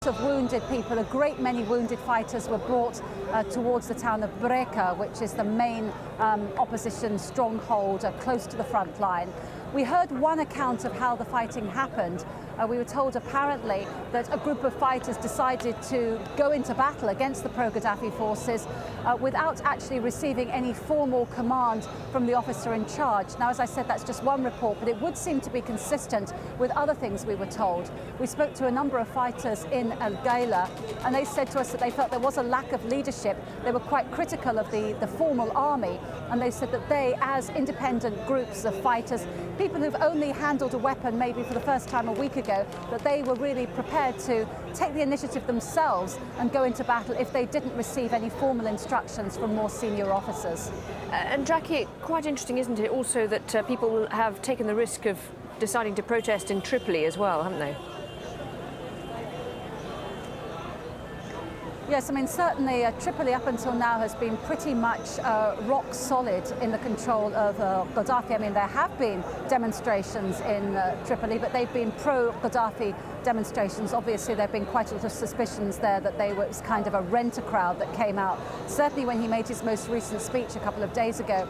Of wounded people, a great many wounded fighters were brought towards the town of Breka, which is the main opposition stronghold close to the front line. We heard one account of how the fighting happened. We were told apparently that a group of fighters decided to go into battle against the pro-Gaddafi forces without actually receiving any formal command from the officer in charge. Now, as I said, that's just one report, but it would seem to be consistent with other things we were told. We spoke to a number of fighters in AlJazeera, and they said to us that they felt there was a lack of leadership. They were quite critical of the formal army, and they said that they, as independent groups of fighters, people who've only handled a weapon maybe for the first time a week ago, that they were really prepared to take the initiative themselves and go into battle if they didn't receive any formal instructions from more senior officers. And Jackie, quite interesting, isn't it, also that people have taken the risk of deciding to protest in Tripoli as well, haven't they? Yes, I mean, certainly Tripoli up until now has been pretty much rock solid in the control of Gaddafi. I mean, there have been demonstrations in Tripoli, but they've been pro-Gaddafi demonstrations. Obviously, there have been quite a lot of suspicions there that it was kind of a rent-a-crowd that came out. Certainly when he made his most recent speech a couple of days ago,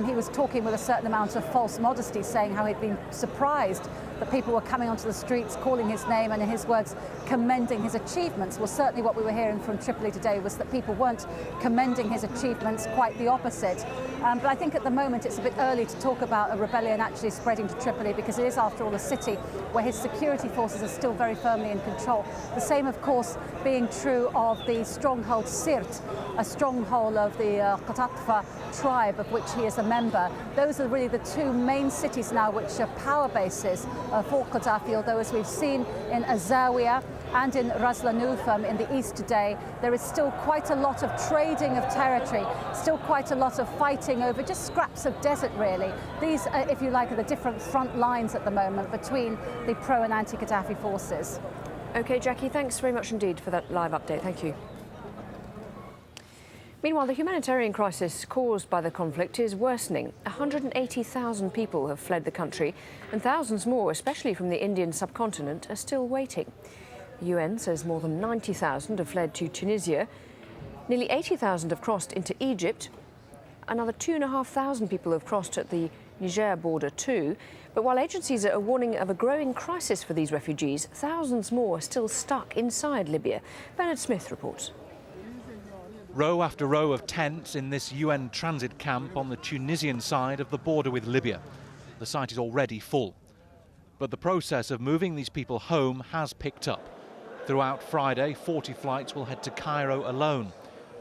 he was talking with a certain amount of false modesty, saying how he'd been surprised that people were coming onto the streets, calling his name, and in his words, commending his achievements. Well, certainly what we were hearing from Tripoli today was that people weren't commending his achievements, quite the opposite. But I think at the moment it's a bit early to talk about a rebellion actually spreading to Tripoli, because it is, after all, a city where his security forces are still very firmly in control. The same, of course, being true of the stronghold Sirt, a stronghold of the Qatatfa tribe, of which he is a member. Those are really the two main cities now which are power bases for Gaddafi, although as we've seen in Zawiya and in Ras Lanuf in the east today, there is still quite a lot of trading of territory, still quite a lot of fighting over just scraps of desert, really. These, if you like, are the different front lines at the moment between the pro and anti-Gaddafi forces. OK, Jackie, thanks very much indeed for that live update. Thank you. Meanwhile, the humanitarian crisis caused by the conflict is worsening. 180,000 people have fled the country, and thousands more, especially from the Indian subcontinent, are still waiting. The UN says more than 90,000 have fled to Tunisia. Nearly 80,000 have crossed into Egypt. Another 2,500 people have crossed at the Niger border too. But while agencies are warning of a growing crisis for these refugees, thousands more are still stuck inside Libya. Bernard Smith reports. Row after row of tents in this UN transit camp on the Tunisian side of the border with Libya. The site is already full. But the process of moving these people home has picked up. Throughout Friday, 40 flights will head to Cairo alone.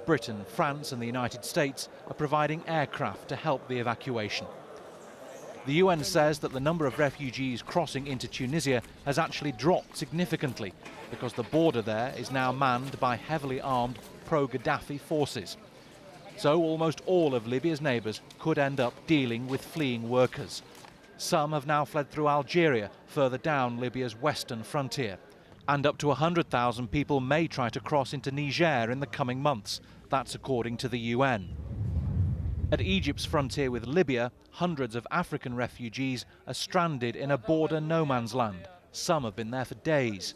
Britain, France and the United States are providing aircraft to help the evacuation. The UN says that the number of refugees crossing into Tunisia has actually dropped significantly because the border there is now manned by heavily armed pro-Gaddafi forces. So almost all of Libya's neighbours could end up dealing with fleeing workers. Some have now fled through Algeria, further down Libya's western frontier. And up to 100,000 people may try to cross into Niger in the coming months. That's according to the UN. At Egypt's frontier with Libya, hundreds of African refugees are stranded in a border no man's land. Some have been there for days.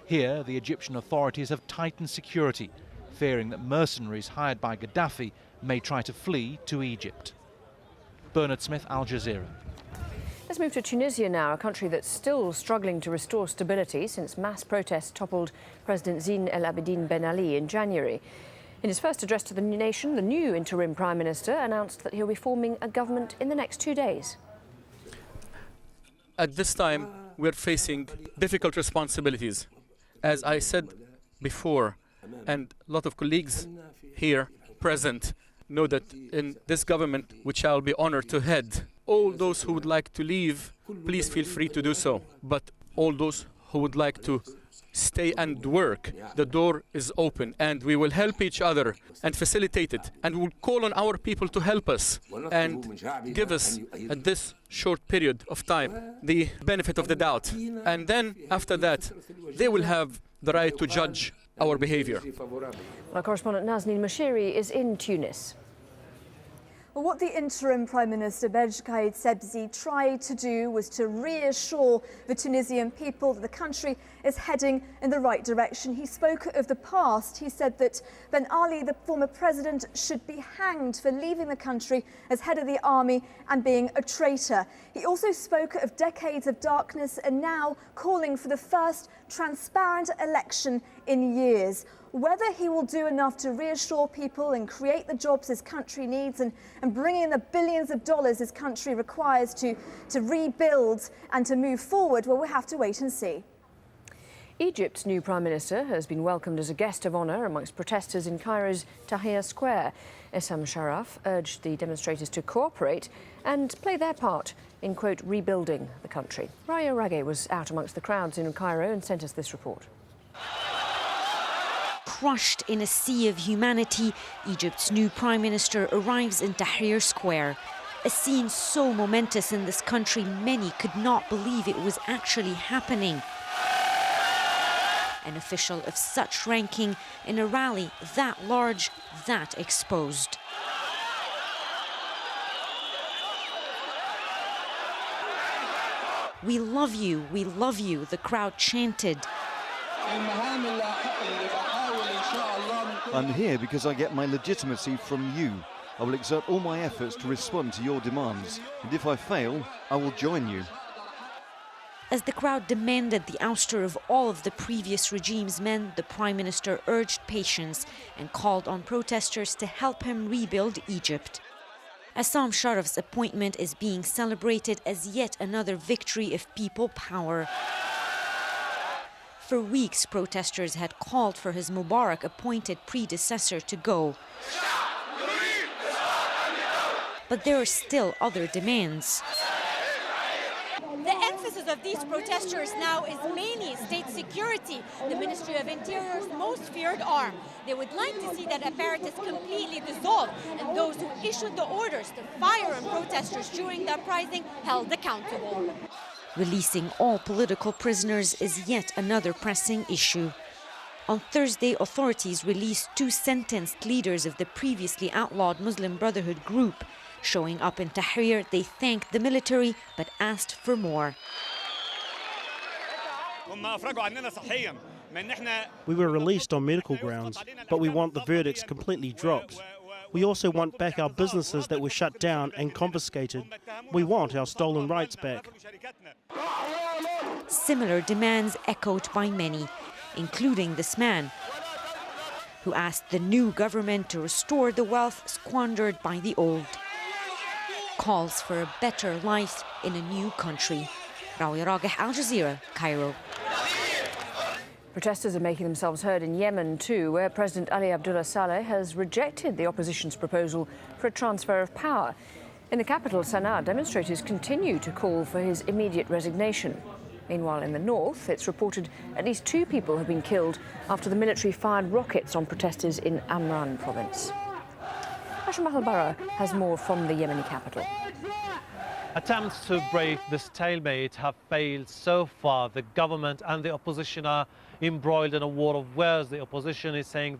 Here, the Egyptian authorities have tightened security, fearing that mercenaries hired by Gaddafi may try to flee to Egypt. Bernard Smith, AlJazeera. Let's move to Tunisia now, a country that's still struggling to restore stability since mass protests toppled President Zine El Abidine Ben Ali in January. In his first address to the nation, the new interim Prime Minister announced that he'll be forming a government in the next 2 days. At this time, we're facing difficult responsibilities. As I said before, and a lot of colleagues here present know that in this government, which I'll be honored to head, all those who would like to leave, please feel free to do so. But all those who would like to stay and work, the door is open, and we will help each other and facilitate it. And we'll call on our people to help us and give us, at this short period of time, the benefit of the doubt. And then, after that, they will have the right to judge our behavior. Our correspondent Nazneen Moshiri is in Tunis. Well, what the interim Prime Minister Belge Kaid Sebzi tried to do was to reassure the Tunisian people that the country is heading in the right direction. He spoke of the past. He said that Ben Ali, the former president, should be hanged for leaving the country as head of the army and being a traitor. He also spoke of decades of darkness and now calling for the first transparent election in years. Whether he will do enough to reassure people and create the jobs his country needs and bring in the billions of dollars his country requires to rebuild and to move forward, well, we'll have to wait and see. Egypt's new Prime Minister has been welcomed as a guest of honour amongst protesters in Cairo's Tahrir Square. Essam Sharaf urged the demonstrators to cooperate and play their part in, quote, rebuilding the country. Raya Rage was out amongst the crowds in Cairo and sent us this report. Crushed in a sea of humanity, Egypt's new Prime Minister arrives in Tahrir Square. A scene so momentous in this country, many could not believe it was actually happening. An official of such ranking in a rally that large, that exposed. We love you, the crowd chanted. I'm here because I get my legitimacy from you. I will exert all my efforts to respond to your demands, and if I fail, I will join you. As the crowd demanded the ouster of all of the previous regime's men, the Prime Minister urged patience and called on protesters to help him rebuild Egypt. Essam Sharaf's appointment is being celebrated as yet another victory of people power. For weeks, protesters had called for his Mubarak-appointed predecessor to go. But there are still other demands. The emphasis of these protesters now is mainly state security, the Ministry of Interior's most feared arm. They would like to see that apparatus completely dissolved and those who issued the orders to fire on protesters during the uprising held accountable. Releasing all political prisoners is yet another pressing issue. On Thursday, authorities released 2 sentenced leaders of the previously outlawed Muslim Brotherhood group. Showing up in Tahrir, they thanked the military but asked for more. We were released on medical grounds, but we want the verdicts completely dropped. We also want back our businesses that were shut down and confiscated. We want our stolen rights back. Similar demands echoed by many, including this man, who asked the new government to restore the wealth squandered by the old. Calls for a better life in a new country. Raya Rage, AlJazeera, Cairo. Protesters are making themselves heard in Yemen too, where President Ali Abdullah Saleh has rejected the opposition's proposal for a transfer of power. In the capital, Sana'a, demonstrators continue to call for his immediate resignation. Meanwhile, in the north, it's reported at least 2 people have been killed after the military fired rockets on protesters in Amran province. Hashim Al-Bara has more from the Yemeni capital. Attempts to break the stalemate have failed so far. The government and the opposition are embroiled in a war of words. The opposition is saying